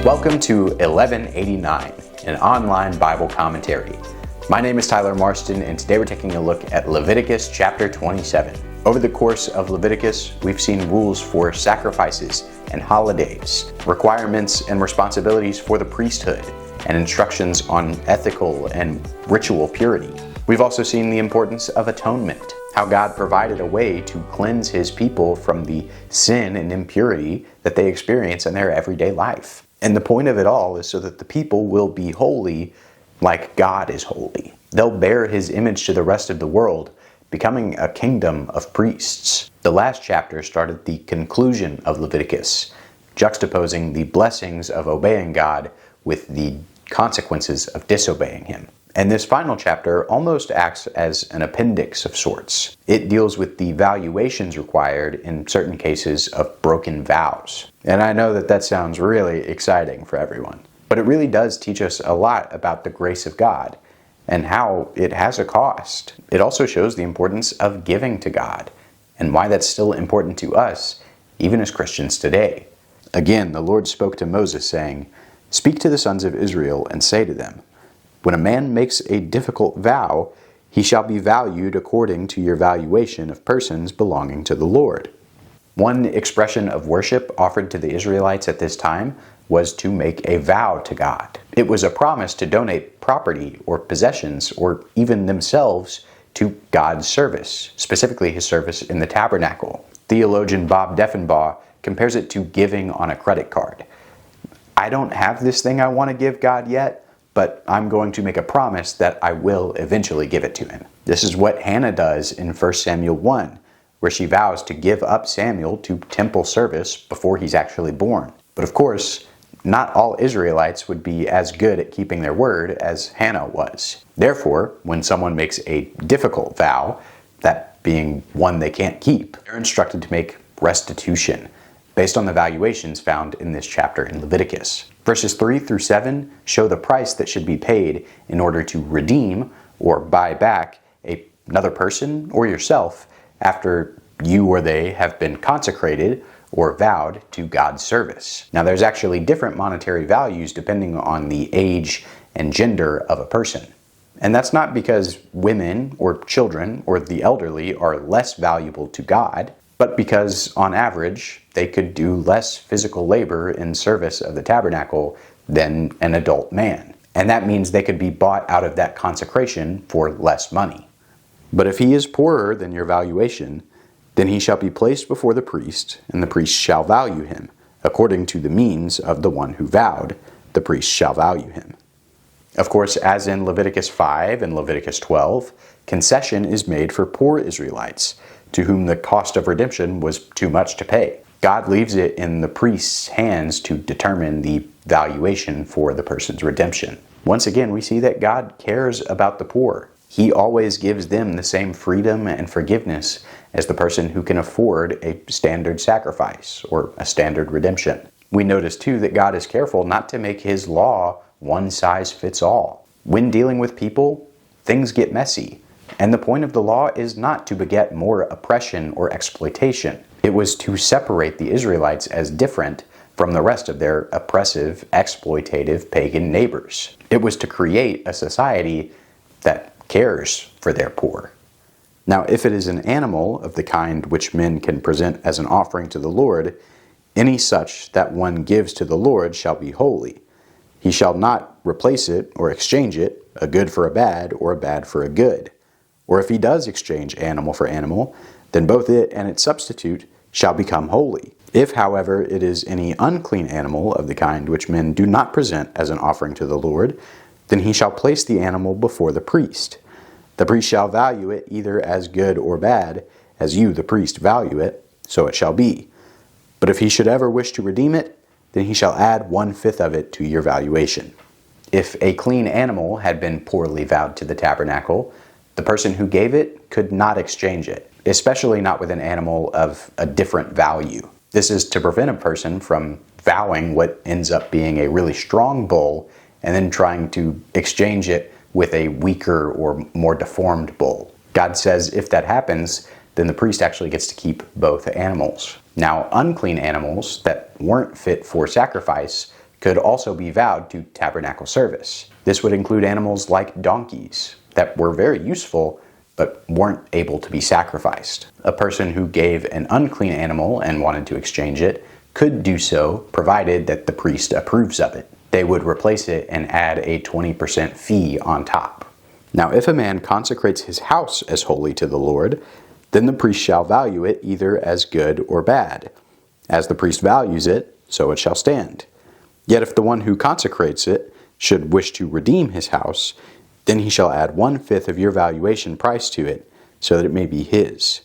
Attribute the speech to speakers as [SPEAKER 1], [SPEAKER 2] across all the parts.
[SPEAKER 1] Welcome to 1189, an online Bible commentary. My name is Tyler Marston, and today we're taking a look at Leviticus chapter 27. Over the course of Leviticus, we've seen rules for sacrifices and holidays, requirements and responsibilities for the priesthood, and instructions on ethical and ritual purity. We've also seen the importance of atonement, how God provided a way to cleanse His people from the sin and impurity that they experience in their everyday life. And the point of it all is so that the people will be holy like God is holy. They'll bear His image to the rest of the world, becoming a kingdom of priests. The last chapter started the conclusion of Leviticus, juxtaposing the blessings of obeying God with the consequences of disobeying Him. And this final chapter almost acts as an appendix of sorts. It deals with the valuations required in certain cases of broken vows. And I know that that sounds really exciting for everyone, but it really does teach us a lot about the grace of God and how it has a cost. It also shows the importance of giving to God and why that's still important to us, even as Christians today. Again, the Lord spoke to Moses, saying, "Speak to the sons of Israel and say to them, when a man makes a difficult vow, he shall be valued according to your valuation of persons belonging to the Lord." One expression of worship offered to the Israelites at this time was to make a vow to God. It was a promise to donate property or possessions or even themselves to God's service, specifically His service in the tabernacle. Theologian Bob Deffinbaugh compares it to giving on a credit card. I don't have this thing I want to give God yet, but I'm going to make a promise that I will eventually give it to Him. This is what Hannah does in 1 Samuel 1, where she vows to give up Samuel to temple service before he's actually born. But of course, not all Israelites would be as good at keeping their word as Hannah was. Therefore, when someone makes a difficult vow, that being one they can't keep, they're instructed to make restitution based on the valuations found in this chapter in Leviticus. Verses 3 through 7 show the price that should be paid in order to redeem or buy back another person or yourself after you or they have been consecrated or vowed to God's service. Now, there's actually different monetary values depending on the age and gender of a person. And that's not because women or children or the elderly are less valuable to God, but because, on average, they could do less physical labor in service of the tabernacle than an adult man. And that means they could be bought out of that consecration for less money. But if he is poorer than your valuation, then he shall be placed before the priest, and the priest shall value him. According to the means of the one who vowed, the priest shall value him. Of course, as in Leviticus 5 and Leviticus 12, concession is made for poor Israelites, to whom the cost of redemption was too much to pay. God leaves it in the priest's hands to determine the valuation for the person's redemption. Once again, we see that God cares about the poor. He always gives them the same freedom and forgiveness as the person who can afford a standard sacrifice or a standard redemption. We notice too that God is careful not to make His law one size fits all. When dealing with people, things get messy. And the point of the law is not to beget more oppression or exploitation. It was to separate the Israelites as different from the rest of their oppressive, exploitative, pagan neighbors. It was to create a society that cares for their poor. Now, if it is an animal of the kind which men can present as an offering to the Lord, any such that one gives to the Lord shall be holy. He shall not replace it or exchange it, a good for a bad or a bad for a good. Or if he does exchange animal for animal, then both it and its substitute shall become holy. If, however, it is any unclean animal of the kind which men do not present as an offering to the Lord, then he shall place the animal before the priest. The priest shall value it either as good or bad, as you, the priest, value it, so it shall be. But if he should ever wish to redeem it, then he shall add 1/5 of it to your valuation. If a clean animal had been poorly vowed to the tabernacle, the person who gave it could not exchange it, especially not with an animal of a different value. This is to prevent a person from vowing what ends up being a really strong bull and then trying to exchange it with a weaker or more deformed bull. God says if that happens, then the priest actually gets to keep both animals. Now, unclean animals that weren't fit for sacrifice could also be vowed to tabernacle service. This would include animals like donkeys that were very useful but weren't able to be sacrificed. A person who gave an unclean animal and wanted to exchange it could do so provided that the priest approves of it. They would replace it and add a 20% fee on top. Now, if a man consecrates his house as holy to the Lord, then the priest shall value it either as good or bad. As the priest values it, so it shall stand. Yet if the one who consecrates it should wish to redeem his house, then he shall add 1/5 of your valuation price to it, so that it may be his.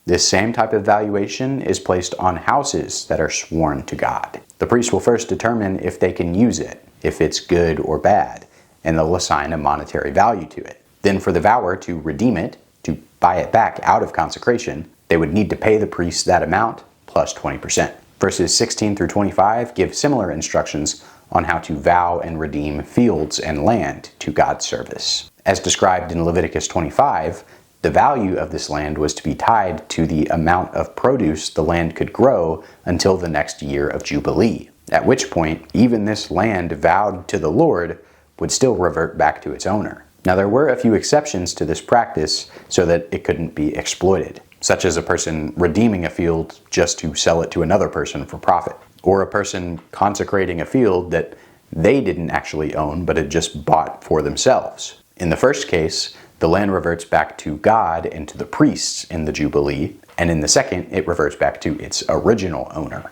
[SPEAKER 1] This same type of valuation is placed on houses that are sworn to God. The priest will first determine if they can use it, if it's good or bad, and they'll assign a monetary value to it. Then for the vower to redeem it, to buy it back out of consecration, they would need to pay the priest that amount plus 20%. Verses 16 through 25 give similar instructions on how to vow and redeem fields and land to God's service. As described in Leviticus 25, the value of this land was to be tied to the amount of produce the land could grow until the next year of Jubilee, at which point even this land vowed to the Lord would still revert back to its owner. Now, there were a few exceptions to this practice so that it couldn't be exploited, such as a person redeeming a field just to sell it to another person for profit, or a person consecrating a field that they didn't actually own but had just bought for themselves. In the first case, the land reverts back to God and to the priests in the Jubilee, and in the second, it reverts back to its original owner.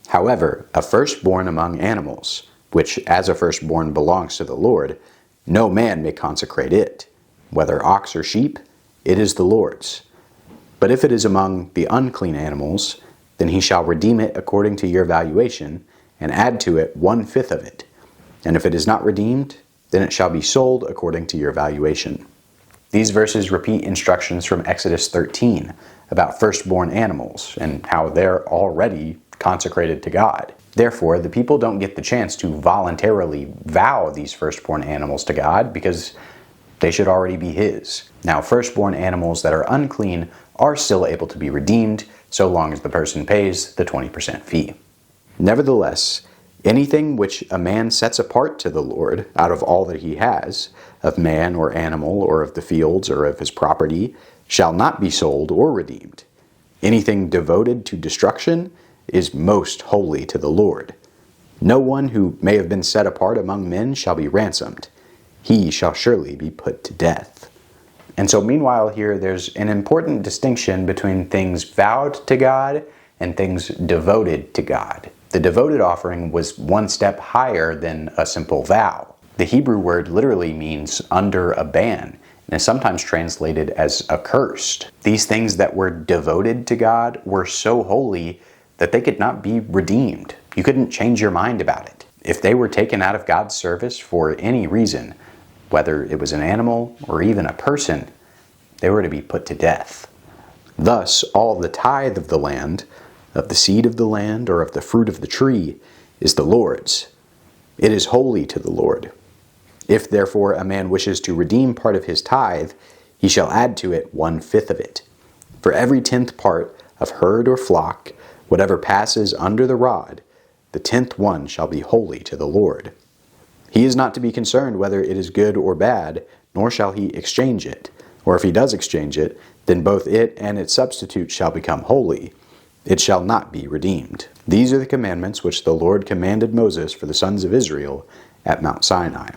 [SPEAKER 1] However, a firstborn among animals, which as a firstborn belongs to the Lord, no man may consecrate it. Whether ox or sheep, it is the Lord's. But if it is among the unclean animals, then he shall redeem it according to your valuation, and add to it 1/5 of it. And if it is not redeemed, then it shall be sold according to your valuation. These verses repeat instructions from Exodus 13 about firstborn animals and how they're already consecrated to God. Therefore, the people don't get the chance to voluntarily vow these firstborn animals to God because they should already be His. Now, firstborn animals that are unclean are still able to be redeemed so long as the person pays the 20% fee. Nevertheless, anything which a man sets apart to the Lord out of all that he has, of man or animal or of the fields or of his property, shall not be sold or redeemed. Anything devoted to destruction is most holy to the Lord. No one who may have been set apart among men shall be ransomed. He shall surely be put to death. And so meanwhile here, there's an important distinction between things vowed to God and things devoted to God. The devoted offering was one step higher than a simple vow. The Hebrew word literally means under a ban, and is sometimes translated as accursed. These things that were devoted to God were so holy that they could not be redeemed. You couldn't change your mind about it. If they were taken out of God's service for any reason, whether it was an animal or even a person, they were to be put to death. Thus, all the tithe of the land, of the seed of the land, or of the fruit of the tree, is the Lord's. It is holy to the Lord. If therefore a man wishes to redeem part of his tithe, he shall add to it 1/5 of it. For every 10th part of herd or flock, whatever passes under the rod, the 10th one shall be holy to the Lord. He is not to be concerned whether it is good or bad, nor shall he exchange it. Or if he does exchange it, then both it and its substitute shall become holy. It shall not be redeemed. These are the commandments which the Lord commanded Moses for the sons of Israel at Mount Sinai.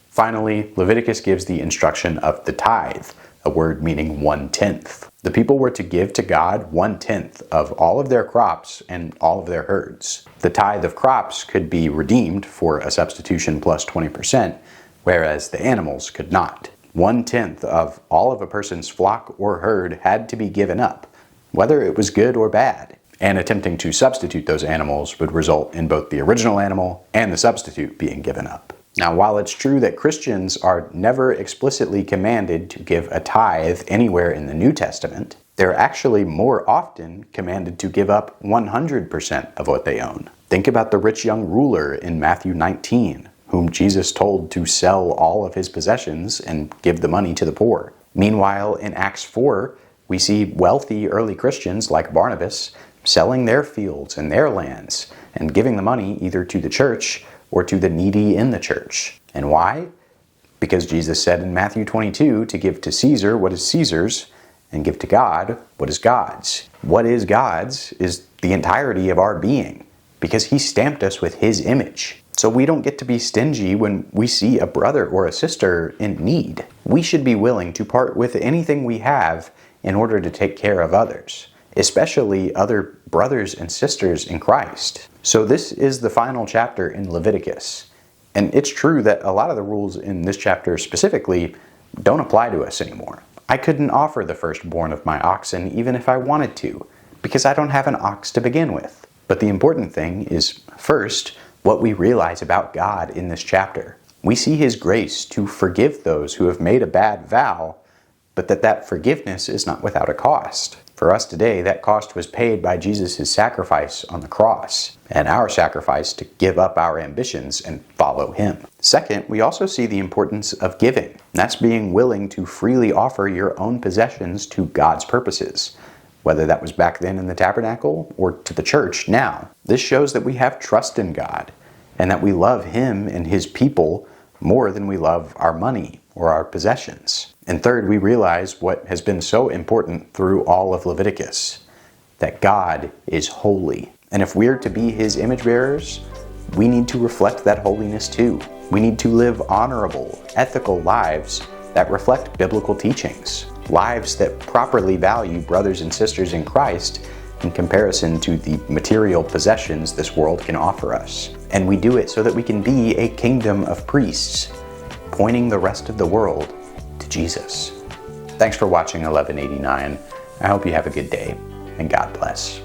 [SPEAKER 1] Finally, Leviticus gives the instruction of the tithe, a word meaning 1/10. The people were to give to God 1/10 of all of their crops and all of their herds. The tithe of crops could be redeemed for a substitution plus 20%, whereas the animals could not. 1/10 of all of a person's flock or herd had to be given up, whether it was good or bad. And attempting to substitute those animals would result in both the original animal and the substitute being given up. Now, while it's true that Christians are never explicitly commanded to give a tithe anywhere in the New Testament, they're actually more often commanded to give up 100% of what they own. Think about the rich young ruler in Matthew 19, whom Jesus told to sell all of his possessions and give the money to the poor. Meanwhile, in Acts 4, we see wealthy early Christians like Barnabas selling their fields and their lands and giving the money either to the church or to the needy in the church. And why? Because Jesus said in Matthew 22 to give to Caesar what is Caesar's and give to God what is God's. What is God's is the entirety of our being, because he stamped us with his image. So we don't get to be stingy when we see a brother or a sister in need. We should be willing to part with anything we have in order to take care of others, especially other brothers and sisters in Christ. So this is the final chapter in Leviticus. And it's true that a lot of the rules in this chapter specifically don't apply to us anymore. I couldn't offer the firstborn of my oxen even if I wanted to, because I don't have an ox to begin with. But the important thing is, first, what we realize about God in this chapter. We see his grace to forgive those who have made a bad vow, but that forgiveness is not without a cost. For us today, that cost was paid by Jesus' sacrifice on the cross, and our sacrifice to give up our ambitions and follow him. Second, we also see the importance of giving. That's being willing to freely offer your own possessions to God's purposes, whether that was back then in the tabernacle or to the church now. This shows that we have trust in God, and that we love him and his people more than we love our money or our possessions. And third, we realize what has been so important through all of Leviticus, that God is holy. And if we're to be his image bearers, we need to reflect that holiness too. We need to live honorable, ethical lives that reflect biblical teachings, lives that properly value brothers and sisters in Christ in comparison to the material possessions this world can offer us. And we do it so that we can be a kingdom of priests, pointing the rest of the world to Jesus. Thanks for watching 1189. I hope you have a good day, and God bless.